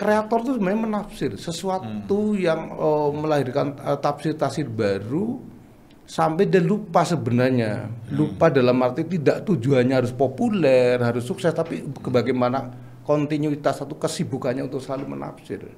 kreator itu sebenarnya menafsir sesuatu yang melahirkan tafsir-tafsir baru sampai dia lupa sebenarnya. Lupa dalam arti tidak tujuannya harus populer, harus sukses, tapi bagaimana kontinuitas atau kesibukannya untuk selalu menafsir.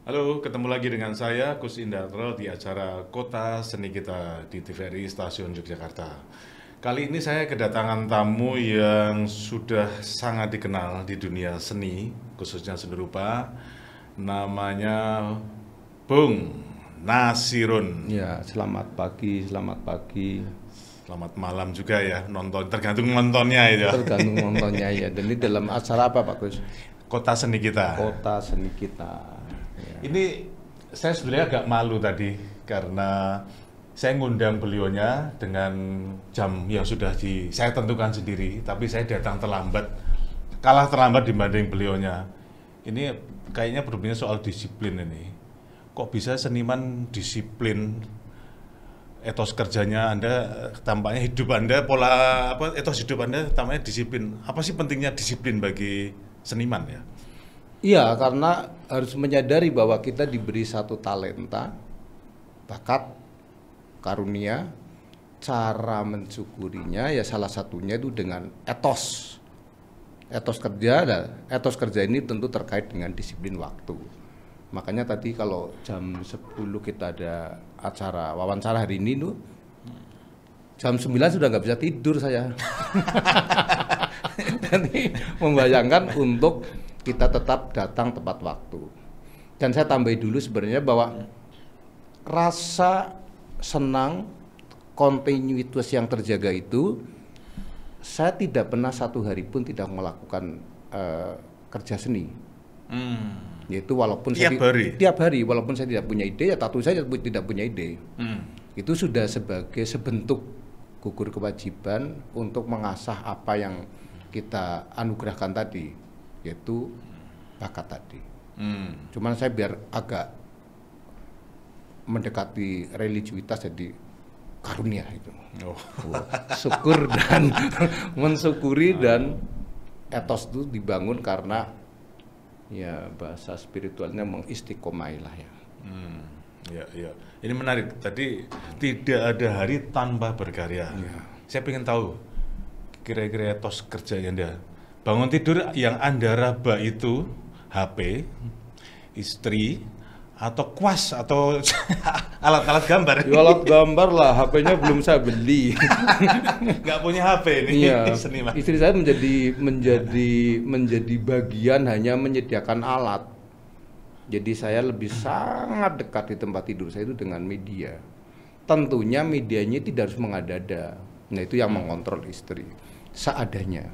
Halo, ketemu lagi dengan saya, Kus Indarto, di acara Kota Seni Kita di TVRI Stasiun Yogyakarta. Kali ini saya kedatangan tamu yang sudah sangat dikenal di dunia seni, khususnya seni rupa. Namanya Bung Nasirun. Ya, selamat pagi. Selamat malam juga ya, nonton, tergantung nontonnya itu. Tergantung nontonnya ya. Dan ini dalam acara apa Pak Gus? Kota Seni Kita. Kota Seni Kita. Ya. Ini saya sebenarnya agak malu tadi karena saya ngundang beliaunya dengan jam yang sudah saya tentukan sendiri, tapi saya datang terlambat, kalah terlambat dibanding beliaunya. Ini kayaknya berhubungan soal disiplin ini. Kok bisa seniman disiplin? Etos kerjanya Anda, tampaknya hidup Anda, etos hidup Anda tampaknya disiplin. Apa sih pentingnya disiplin bagi seniman ya? Iya, karena harus menyadari bahwa kita diberi satu talenta, bakat, karunia, cara mensyukurinya ya salah satunya itu dengan etos. Etos kerja, dan etos kerja ini tentu terkait dengan disiplin waktu. Makanya tadi kalau jam 10 kita ada acara wawancara hari ini tuh, jam 9 sudah nggak bisa tidur saya. Jadi membayangkan untuk kita tetap datang tepat waktu. Dan saya tambahin dulu sebenarnya bahwa rasa senang, kontinuitas yang terjaga itu, saya tidak pernah satu hari pun tidak melakukan kerja seni. Yaitu walaupun tiap hari, walaupun saya tidak punya ide, ya tentu saja tidak punya ide. Itu sudah sebagai sebentuk gugur kewajiban untuk mengasah apa yang kita anugerahkan tadi, yaitu bakat tadi. Cuman saya biar agak mendekati religiusitas jadi karunia itu. Syukur dan mensyukuri dan etos itu dibangun karena ya bahasa spiritualnya mengistiqomailah ya. Ya. Ini menarik. Tadi tidak ada hari tanpa berkarya. Ya. Saya ingin tahu kira-kira etos kerja yang Anda bangun tidur yang Anda raba itu HP, istri, atau kuas atau alat-alat gambar. Ya, alat gambar lah, HP-nya belum saya beli. Nggak punya HP ini. Iya, seniman. Istri saya menjadi bagian hanya menyediakan alat. Jadi saya lebih sangat dekat di tempat tidur saya itu dengan media. Tentunya medianya tidak harus mengada-ada. Nah itu yang mengontrol istri. Seadanya.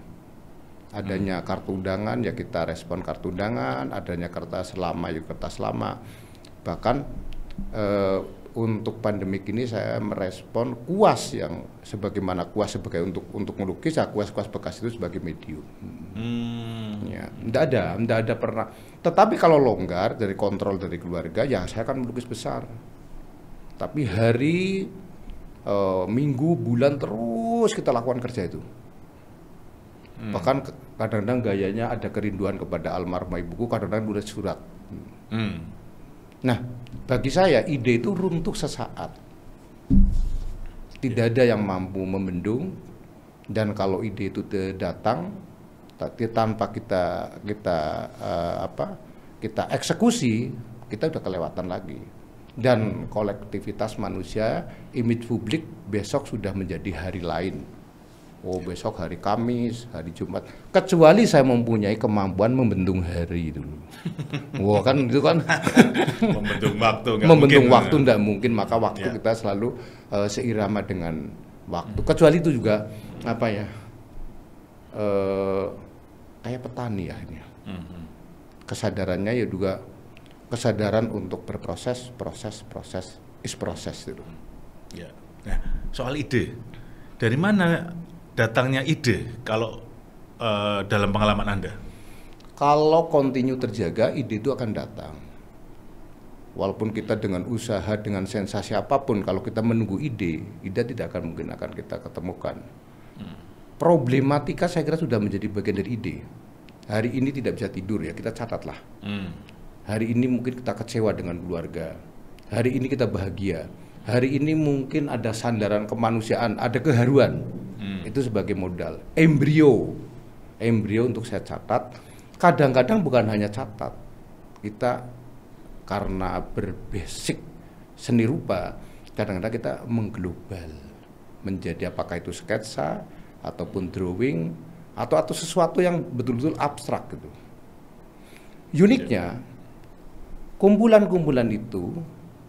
Adanya kartu undangan ya kita respon kartu undangan, adanya kertas lama ya kertas lama. Bahkan untuk pandemik ini saya merespon kuas yang sebagaimana kuas sebagai untuk melukis, ya kuas-kuas bekas itu sebagai medium. Ya, enggak ada pernah. Tetapi kalau longgar dari kontrol dari keluarga, ya saya akan melukis besar. Tapi hari, minggu, bulan terus kita lakukan kerja itu. Bahkan kadang-kadang gayanya ada kerinduan kepada almarhumah ibuku, kadang-kadang nulis surat. Nah, bagi saya ide itu runtuh sesaat. Tidak ada yang mampu membendung, dan kalau ide itu datang tanpa kita eksekusi, kita udah kelewatan lagi. Dan kolektivitas manusia, image publik besok sudah menjadi hari lain. Oh besok hari Kamis, hari Jumat. Kecuali saya mempunyai kemampuan membendung hari itu. Wah kan itu kan membendung waktu. Membendung waktu tidak mungkin, maka waktu kita selalu seirama dengan waktu. Kecuali itu juga apa ya? Kayak petani ya ini. Kesadarannya ya juga kesadaran untuk berproses, proses is proses itu. Ya. Nah, soal ide. Dari mana datangnya ide kalau dalam pengalaman Anda? Kalau kontinu terjaga, ide itu akan datang. Walaupun kita dengan usaha, dengan sensasi apapun, kalau kita menunggu ide tidak akan mungkin akan kita ketemukan. Problematika saya kira sudah menjadi bagian dari ide. Hari ini tidak bisa tidur ya, kita catatlah. Hari ini mungkin kita kecewa dengan keluarga. Hari ini kita bahagia. Hari ini mungkin ada sandaran kemanusiaan, ada keharuan. Itu sebagai modal. Embrio untuk saya catat. Kadang-kadang bukan hanya catat. Kita karena berbasic seni rupa, kadang-kadang kita mengglobal menjadi apakah itu sketsa ataupun drawing atau sesuatu yang betul-betul abstrak gitu. Uniknya, kumpulan-kumpulan itu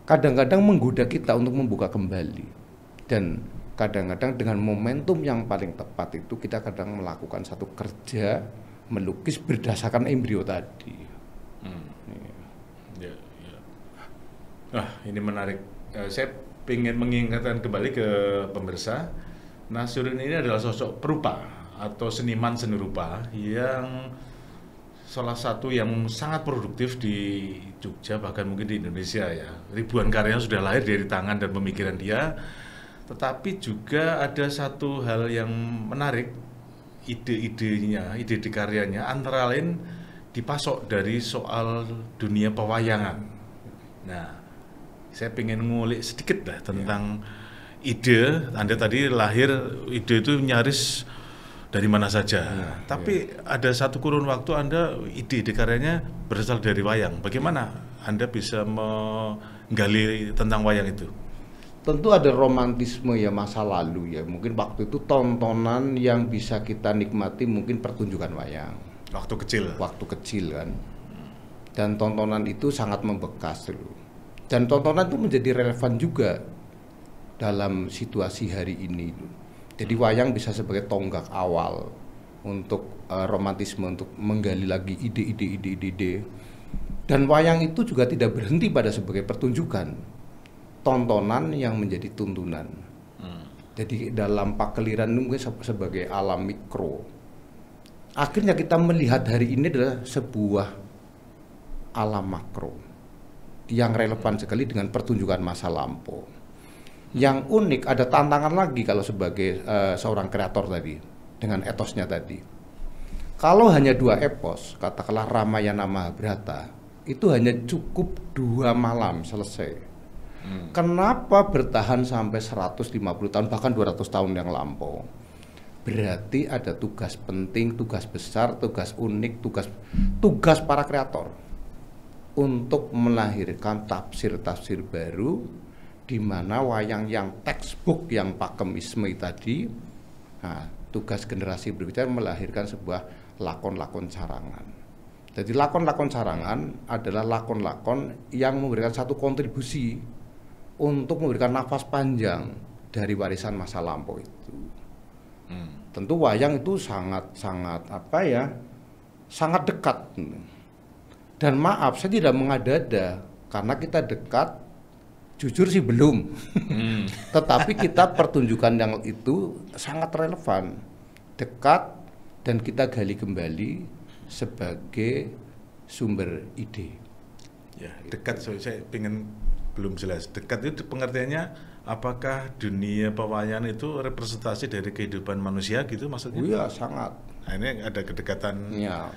kadang-kadang menggoda kita untuk membuka kembali, dan kadang-kadang dengan momentum yang paling tepat itu kita kadang melakukan satu kerja melukis berdasarkan embrio tadi. Ini menarik. Saya ingin mengingatkan kembali ke pemirsa, Nasruddin ini adalah sosok perupa atau seniman seni rupa yang salah satu yang sangat produktif di Jogja, bahkan mungkin di Indonesia ya. Ribuan karya sudah lahir dari tangan dan pemikiran dia. Tetapi juga ada satu hal yang menarik, ide-idenya, ide-ide karyanya antara lain dipasok dari soal dunia pewayangan. Nah, saya pengen ngulik sedikit lah tentang ide. Anda tadi lahir, ide itu nyaris dari mana saja. Tapi ada satu kurun waktu Anda ide-ide karyanya berasal dari wayang. Bagaimana Anda bisa menggali tentang wayang itu? Tentu ada romantisme ya masa lalu ya. Mungkin waktu itu tontonan yang bisa kita nikmati mungkin pertunjukan wayang. Waktu kecil kan. Dan tontonan itu sangat membekas dulu. Dan tontonan itu menjadi relevan juga dalam situasi hari ini. Jadi wayang bisa sebagai tonggak awal untuk romantisme, untuk menggali lagi ide-ide. Dan wayang itu juga tidak berhenti pada sebagai pertunjukan, tontonan yang menjadi tuntunan. Jadi dalam pakeliran mungkin sebagai alam mikro. Akhirnya kita melihat hari ini adalah sebuah alam makro yang relevan sekali dengan pertunjukan masa lampau. Yang unik, ada tantangan lagi kalau sebagai seorang kreator tadi, dengan etosnya tadi. Kalau hanya 2 epos, katakanlah Ramayana Mahabharata, itu hanya cukup 2 malam selesai. Kenapa bertahan sampai 150 tahun, bahkan 200 tahun yang lampau? Berarti ada tugas penting, tugas besar, tugas unik, tugas para kreator untuk melahirkan tafsir-tafsir baru, di mana wayang yang textbook yang pakemisme tadi, tugas generasi berikutnya melahirkan sebuah lakon-lakon carangan. Jadi lakon-lakon carangan adalah lakon-lakon yang memberikan satu kontribusi untuk memberikan nafas panjang dari warisan masa lampau itu. Tentu wayang itu sangat dekat. Dan maaf, saya tidak mengada-ada karena kita dekat, jujur sih belum. Tetapi kita pertunjukan yang itu sangat relevan, dekat, dan kita gali kembali sebagai sumber ide. Ya, dekat, saya pengen belum jelas. Dekat itu pengertiannya apakah dunia pewayangan itu representasi dari kehidupan manusia gitu maksudnya? Iya, sangat. Nah, ini ada kedekatan. Ya.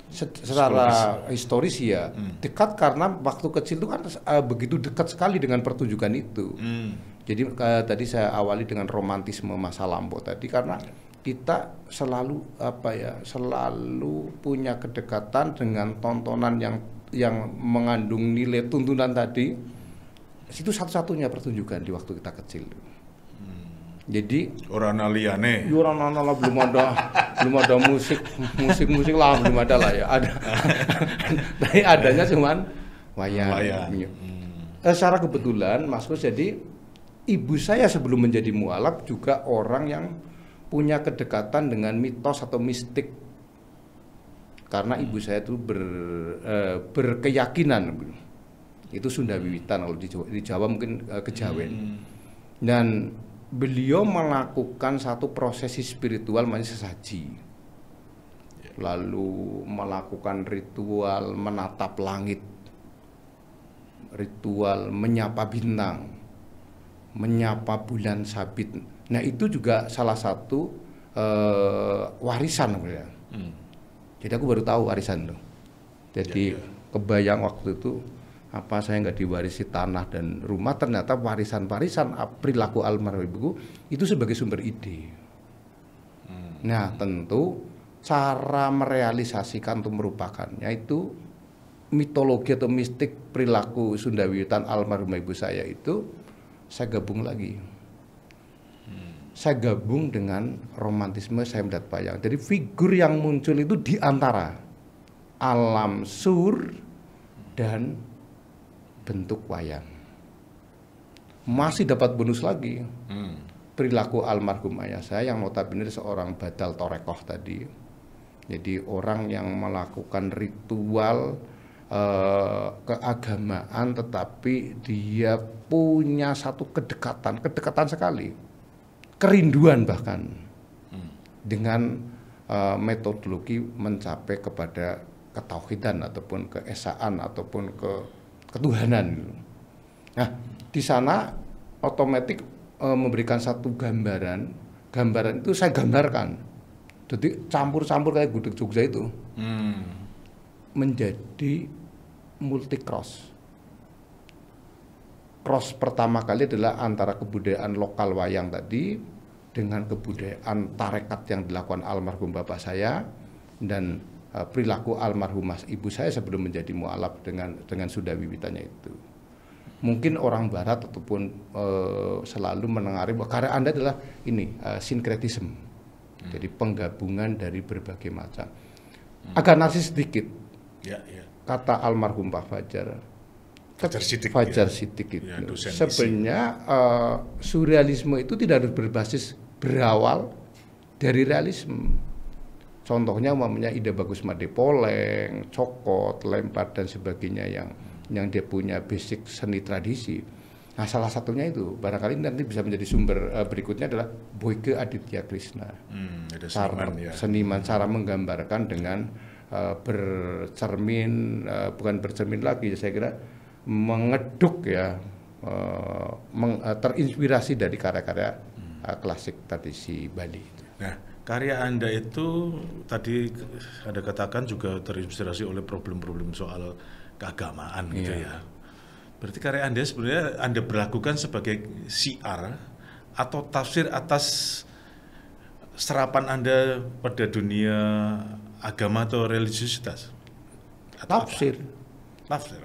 Secara historis ya dekat, karena waktu kecil itu kan begitu dekat sekali dengan pertunjukan itu. Jadi tadi saya awali dengan romantisme masa lampau tadi, karena kita selalu selalu punya kedekatan dengan tontonan yang mengandung nilai tuntunan tadi. Itu satu-satunya pertunjukan di waktu kita kecil. Jadi orang liane. Orang belum ada musik lah, belum ada lah ya. Ada. Tapi adanya cuman wayang. Secara kebetulan Mas Kus, jadi ibu saya sebelum menjadi mualaf juga orang yang punya kedekatan dengan mitos atau mistik. Karena ibu saya itu berkeyakinan, itu Sunda Wiwitan, kalau di Jawa mungkin Kejawen. Dan beliau melakukan satu prosesi spiritual namanya sesaji. Lalu melakukan ritual menatap langit, ritual menyapa bintang, menyapa bulan sabit. Nah itu juga salah satu warisan ya. Jadi aku baru tahu warisan tuh. Jadi kebayang waktu itu apa saya nggak diwarisi tanah dan rumah, ternyata warisan-warisan perilaku almarhum ibuku itu sebagai sumber ide. Nah tentu cara merealisasikan untuk merupakannya itu mitologi atau mistik perilaku Sunda Wiwitan almarhum ibu saya itu saya gabung lagi. Saya gabung dengan romantisme saya melihat wayang. Jadi figur yang muncul itu di antara alam sur dan bentuk wayang. Masih dapat bonus lagi. Perilaku almarhum ayah saya yang notabene seorang badal torekoh tadi. Jadi orang yang melakukan ritual keagamaan tetapi dia punya satu kedekatan sekali. Kerinduan bahkan. Dengan metodologi mencapai kepada ketauhidan ataupun keesaan ataupun ketuhanan. Nah, di sana otomatis memberikan satu gambaran itu saya gambarkan. Jadi campur-campur kayak gudeg Jogja itu. Menjadi multi cross. Cross pertama kali adalah antara kebudayaan lokal wayang tadi dengan kebudayaan tarekat yang dilakukan almarhum bapak saya dan perilaku almarhumah ibu saya sebelum menjadi mualaf dengan Sunda Wiwitannya itu. Mungkin orang barat ataupun selalu menengari bahwa karya Anda adalah ini sinkretisme. Jadi penggabungan dari berbagai macam. Agak narsis sedikit. Kata almarhum Pak Fajar Siddiq itu. Sebenarnya surrealisme itu tidak harus berbasis berawal dari realisme. Contohnya umpamanya ide bagus Made Poleng, Cokot, Lempar dan sebagainya yang dia punya basic seni tradisi. Nah salah satunya itu barangkali nanti bisa menjadi sumber berikutnya adalah Boyke Aditya Krishna. Seniman cara menggambarkan dengan bercermin, bukan bercermin lagi saya kira mengeduk ya, terinspirasi dari karya-karya klasik tradisi Bali. Nah, karya Anda itu tadi Anda katakan juga terinspirasi oleh problem-problem soal keagamaan gitu ya. Berarti karya Anda sebenarnya Anda berlakukan sebagai syiar atau tafsir atas serapan Anda pada dunia agama atau religiusitas? Tafsir. Tafsir.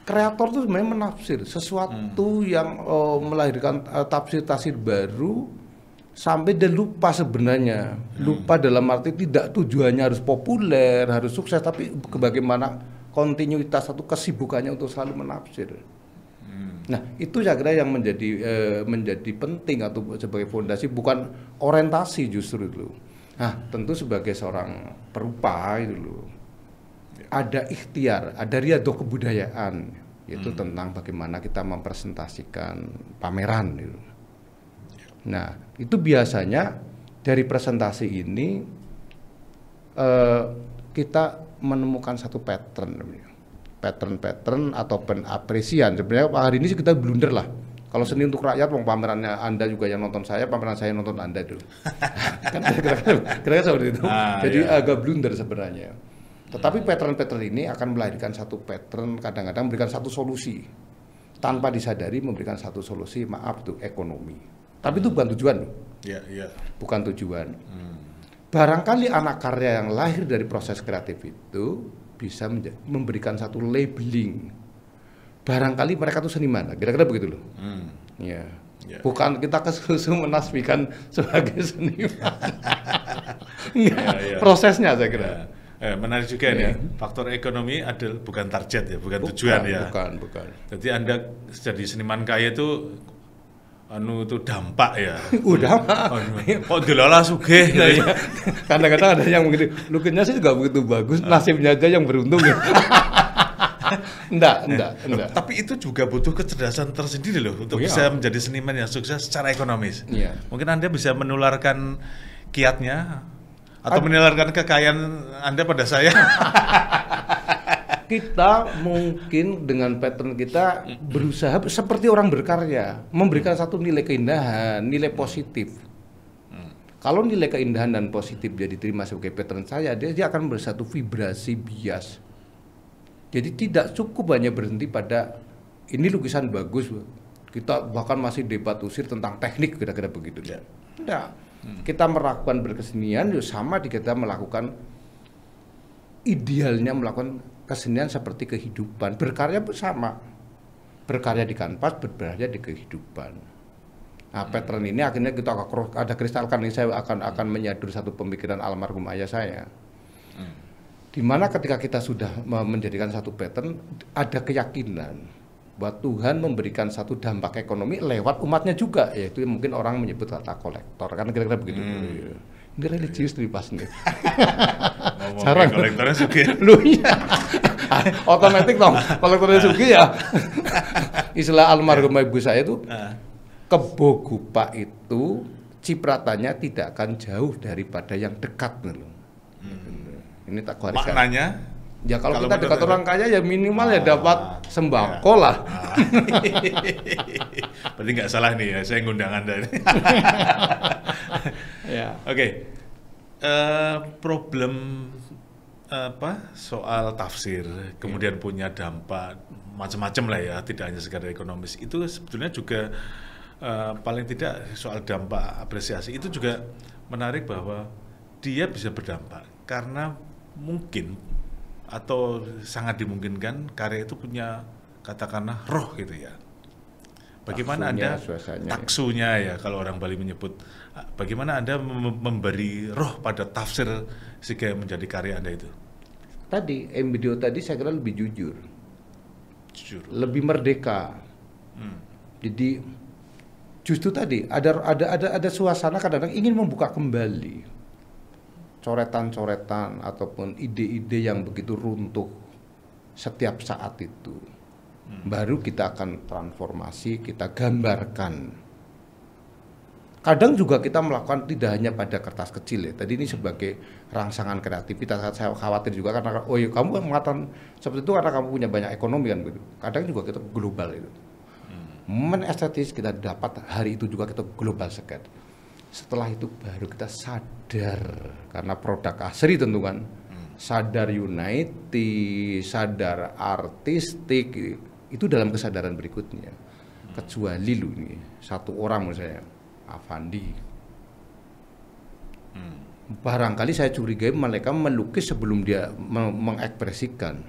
Kreator itu sebenarnya menafsir sesuatu yang melahirkan tafsir-tafsir baru sampai dia lupa sebenarnya. Lupa dalam arti tidak tujuannya harus populer, harus sukses, tapi bagaimana kontinuitas atau kesibukannya untuk selalu menafsir. Nah, itu saya kira yang menjadi penting atau sebagai fondasi, bukan orientasi justru itu. Nah, tentu sebagai seorang perupa itu loh. Ada ikhtiar, ada riado kebudayaan, yaitu tentang bagaimana kita mempresentasikan pameran gitu. Nah, itu biasanya dari presentasi ini kita menemukan satu pattern atau penapresian. Sebenarnya hari ini sih kita blunder lah. Kalau seni untuk rakyat, pamerannya Anda juga yang nonton saya, pameran saya nonton Anda dulu. Kan kira-kira seperti itu. Jadi agak blunder sebenarnya. Tetapi pattern-pattern ini akan melahirkan satu pattern, kadang-kadang memberikan satu solusi. Tanpa disadari memberikan satu solusi, maaf tuh ekonomi. Tapi itu bukan tujuan. Bukan tujuan. Barangkali anak karya yang lahir dari proses kreatif itu bisa memberikan satu labeling. Barangkali mereka itu seniman, kira-kira begitu loh. Bukan kita kesusu menasbikan sebagai seniman. Prosesnya saya kira. Menarik juga nih, faktor ekonomi adalah bukan target ya, bukan tujuan ya. Bukan. Jadi Anda jadi seniman kaya itu itu dampak ya. Udah. Kok dilala sugih gitu ya. Kadang-kadang ada yang begitu, lukisnya sih juga begitu bagus, nasibnya aja yang beruntung ya. Enggak. Tapi itu juga butuh kecerdasan tersendiri loh untuk bisa menjadi seniman yang sukses secara ekonomis. Iya. Mungkin Anda bisa menularkan kiatnya atau menularkan kekayaan Anda pada saya. Kita mungkin dengan pattern kita berusaha seperti orang berkarya, memberikan satu nilai keindahan, nilai positif. Kalau nilai keindahan dan positif dia diterima sebagai pattern saya, dia akan bersatu vibrasi bias. Jadi tidak cukup hanya berhenti pada ini lukisan bagus, kita bahkan masih debat usir tentang teknik kira-kira begitu. Tidak. Kita melakukan berkesenian, sama di kita melakukan idealnya melakukan kesenian seperti kehidupan. Berkarya bersama, berkarya di kanvas, berkarya di kehidupan. Nah, pattern ini akhirnya kita ada kristalkan. Ini saya akan menyadur satu pemikiran almarhum ayah saya. Di mana ketika kita sudah menjadikan satu pattern, ada keyakinan bahwa Tuhan memberikan satu dampak ekonomi lewat umatnya juga, yaitu mungkin orang menyebut kata kolektor, kan kira-kira begitu. Ini religius nih pas nih. Sarang kolektornya suki. Lu iya. Otomatis dong, kolektornya suki ya. Istilah almarhum ibu saya itu kebo gupa itu cipratannya tidak akan jauh daripada yang dekat loh. Ini tak gariskan. Maknanya? Ya kalau kita dekat orang kaya ya minimal ya dapat sembako lah. Berarti nggak salah nih ya, saya ngundang Anda. Ya. Oke. Problem soal tafsir, kemudian punya dampak macam-macam lah ya, tidak hanya sekedar ekonomis. Itu sebetulnya juga paling tidak soal dampak apresiasi itu juga menarik bahwa dia bisa berdampak karena mungkin atau sangat dimungkinkan karya itu punya katakanlah roh gitu ya. Bagaimana Anda taksunya ya kalau orang Bali menyebut, bagaimana Anda memberi roh pada tafsir sehingga menjadi karya Anda itu? Tadi video tadi saya kira lebih jujur. Lebih merdeka. Jadi justru tadi ada suasana kadang-kadang ingin membuka kembali coretan-coretan ataupun ide-ide yang begitu runtuh setiap saat itu. Baru kita akan transformasi, kita gambarkan. Kadang juga kita melakukan tidak hanya pada kertas kecil ya. Tadi ini sebagai rangsangan kreativitas. Saya khawatir juga karena kamu mengatakan seperti itu karena kamu punya banyak ekonomi kan gitu. Kadang juga kita global itu. Momen estetis kita dapat hari itu juga kita global sekali. Setelah itu baru kita sadar karena produk asri tentu kan. Sadar unity, sadar artistik, itu dalam kesadaran berikutnya. Kecuali lu nih, satu orang menurut saya, Avandi. Barangkali saya curigai mereka melukis sebelum dia mengekspresikan.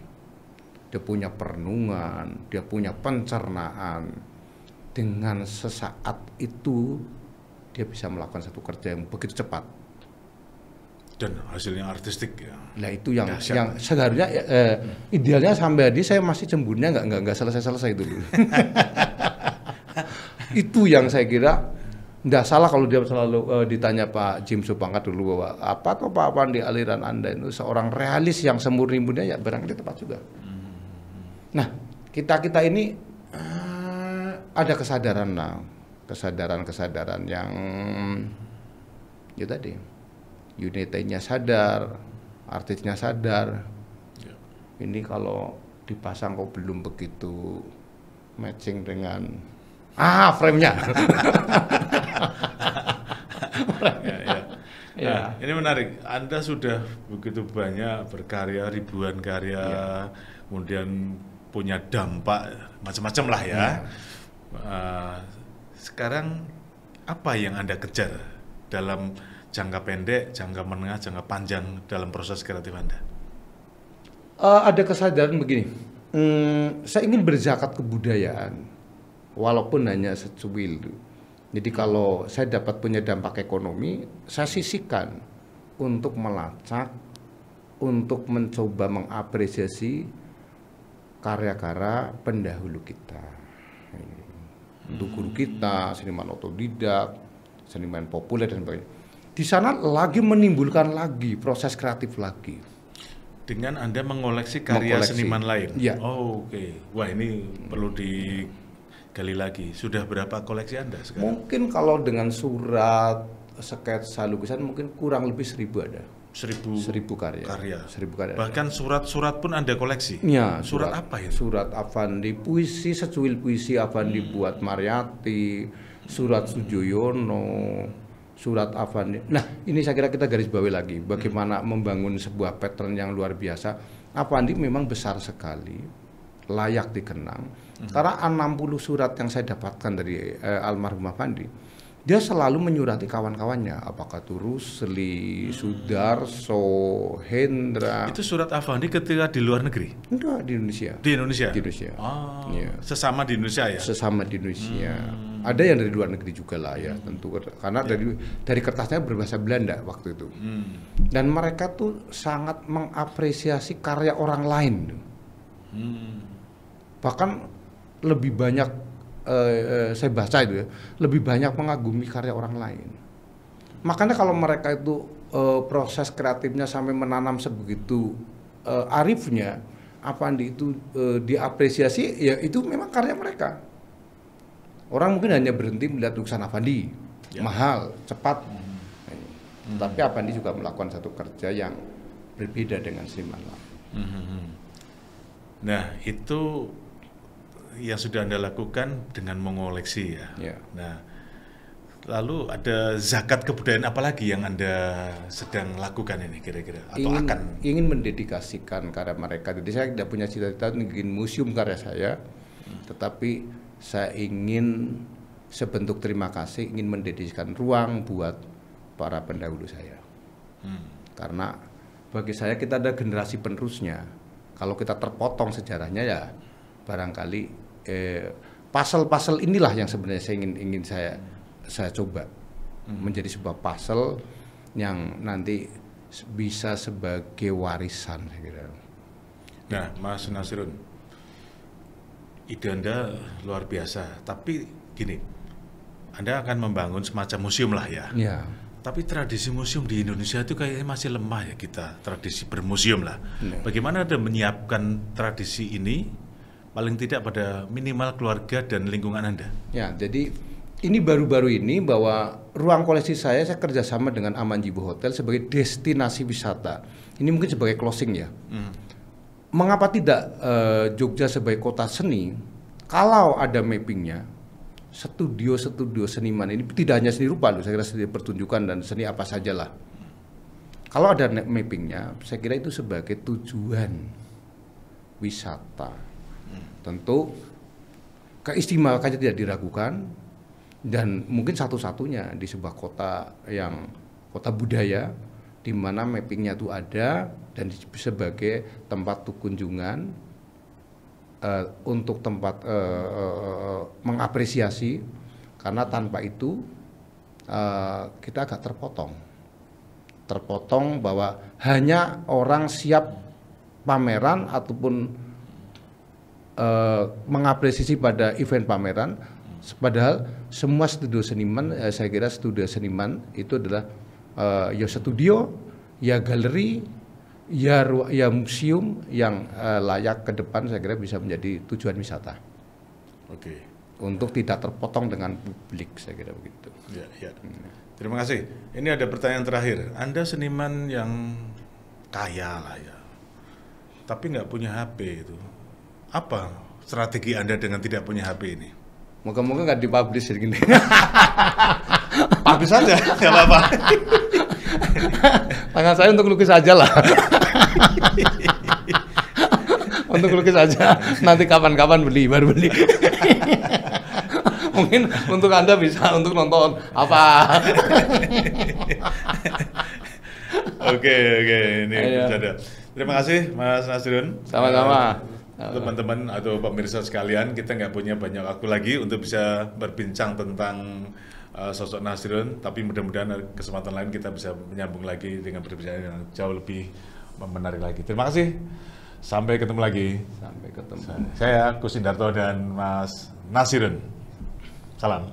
Dia punya perenungan, dia punya pencernaan. Dengan sesaat itu dia bisa melakukan satu kerja yang begitu cepat dan hasilnya artistik ya. Nah itu yang seharusnya idealnya sampai hari saya masih cemburnya nggak selesai itu dulu. Itu yang saya kira nggak salah kalau dia selalu ditanya Pak Jim Supangkat dulu bahwa apa di aliran Anda itu seorang realis yang semurni-murninya ya barangkali tepat juga. Nah kita ini ada kesadaran yang ya tadi unity-nya sadar, artisnya sadar. Ya. Ini kalau dipasang kok belum begitu matching dengan frame-nya. Nah, ini menarik. Anda sudah begitu banyak berkarya, ribuan karya, kemudian punya dampak macam-macam lah ya. Sekarang apa yang Anda kejar dalam jangka pendek, jangka menengah, jangka panjang dalam proses kreatif Anda? Ada kesadaran begini, saya ingin berzakat kebudayaan, walaupun hanya secuil. Jadi kalau saya dapat punya dampak ekonomi, saya sisihkan untuk melacak, untuk mencoba mengapresiasi karya-karya pendahulu kita. Untuk guru kita, seniman otodidak, seniman populer dan sebagainya. Di sana lagi menimbulkan lagi proses kreatif lagi. Dengan Anda mengoleksi karya Mengoleksi. seniman lain? Iya. Oh, oke. Wah, ini perlu digali lagi. Sudah berapa koleksi Anda sekarang? Mungkin kalau dengan surat, sketsa, lukisan mungkin kurang lebih 1000 ada. 1000 karya. 1000 karya. Bahkan surat-surat pun Anda koleksi? Ya, Surat apa itu? Surat Avandi, puisi, secuil puisi Avandi buat Mariati, surat Sujoyono, surat Avandi. Nah, ini saya kira kita garis bawahi lagi bagaimana membangun sebuah pattern yang luar biasa. Avandi memang besar sekali, layak dikenang. Karena 60 surat yang saya dapatkan dari almarhum Avandi, dia selalu menyurati kawan-kawannya, apakah itu Rusli, Sudarso, Hendra. Itu surat Avandi ketika di luar negeri? Enggak, di Indonesia. Di Indonesia? Di Indonesia. Oh, Iya. sesama di Indonesia ya? Sesama di Indonesia. Ada yang dari luar negeri juga lah ya, tentu karena dari kertasnya berbahasa Belanda waktu itu. Dan mereka tuh sangat mengapresiasi karya orang lain. Bahkan lebih banyak saya baca itu ya, lebih banyak mengagumi karya orang lain. Makanya kalau mereka itu proses kreatifnya sampai menanam sebegitu arifnya, Avandi itu diapresiasi, ya itu memang karya mereka. Orang mungkin hanya berhenti melihat lukisan Avandi, mahal, cepat. Tapi Avandi juga melakukan satu kerja yang berbeda dengan seniman lain. Nah, itu yang sudah Anda lakukan dengan mengoleksi ya. Ya. Nah, lalu ada zakat kebudayaan apa lagi yang Anda sedang lakukan ini kira-kira atau ingin mendedikasikan karya mereka. Jadi saya tidak punya cita-cita bikin museum karya saya, tetapi saya ingin sebentuk terima kasih, ingin mendedikasikan ruang buat para pendahulu saya. Karena bagi saya kita ada generasi penerusnya. Kalau kita terpotong sejarahnya ya barangkali puzzle-puzzle inilah yang sebenarnya saya ingin saya coba menjadi sebuah puzzle yang nanti bisa sebagai warisan saya kira. Nah, Mas Nasirun, ide Anda luar biasa, tapi gini, Anda akan membangun semacam museum lah ya. Ya. Tapi tradisi museum di Indonesia itu kayaknya masih lemah ya kita, tradisi bermuseum lah. Bagaimana Anda menyiapkan tradisi ini paling tidak pada minimal keluarga dan lingkungan Anda? Ya, jadi ini baru-baru ini bahwa ruang koleksi saya kerjasama dengan Amanjibo Hotel sebagai destinasi wisata. Ini mungkin sebagai closing ya. Mengapa tidak Jogja sebagai kota seni? Kalau ada mappingnya, studio seniman ini tidak hanya seni rupa loh, saya kira seni pertunjukan dan seni apa sajalah. Kalau ada mappingnya, saya kira itu sebagai tujuan wisata. Tentu keistimewaannya tidak diragukan dan mungkin satu-satunya di sebuah kota yang kota budaya di mana mappingnya itu ada dan sebagai tempat kunjungan untuk tempat mengapresiasi, karena tanpa itu kita agak terpotong bahwa hanya orang siap pameran ataupun mengapresiasi pada event pameran, padahal semua studio seniman, saya kira studio seniman itu adalah ya studio, ya galeri, ya museum yang layak ke depan, saya kira bisa menjadi tujuan wisata. Oke. Untuk tidak terpotong dengan publik, saya kira begitu. Ya. Terima kasih. Ini ada pertanyaan terakhir. Anda seniman yang kaya lah ya, tapi nggak punya HP itu. Apa strategi Anda dengan tidak punya HP ini? Moga-moga nggak dipublish gini. Publish aja, nggak apa-apa. Tangan saya untuk lukis aja lah. Untuk lukis aja. Nanti kapan-kapan baru beli. Mungkin untuk Anda bisa untuk nonton apa. Oke, ini bercanda. Terima kasih Mas Nasirun. Sama-sama. Teman-teman atau pemirsa sekalian, kita nggak punya banyak waktu lagi untuk bisa berbincang tentang sosok Nasirun, tapi mudah-mudahan kesempatan lain kita bisa menyambung lagi dengan perbincangan yang jauh lebih menarik lagi. Terima kasih. Sampai ketemu lagi. Sampai ketemu. Saya Kus Indarto dan Mas Nasirun. Salam.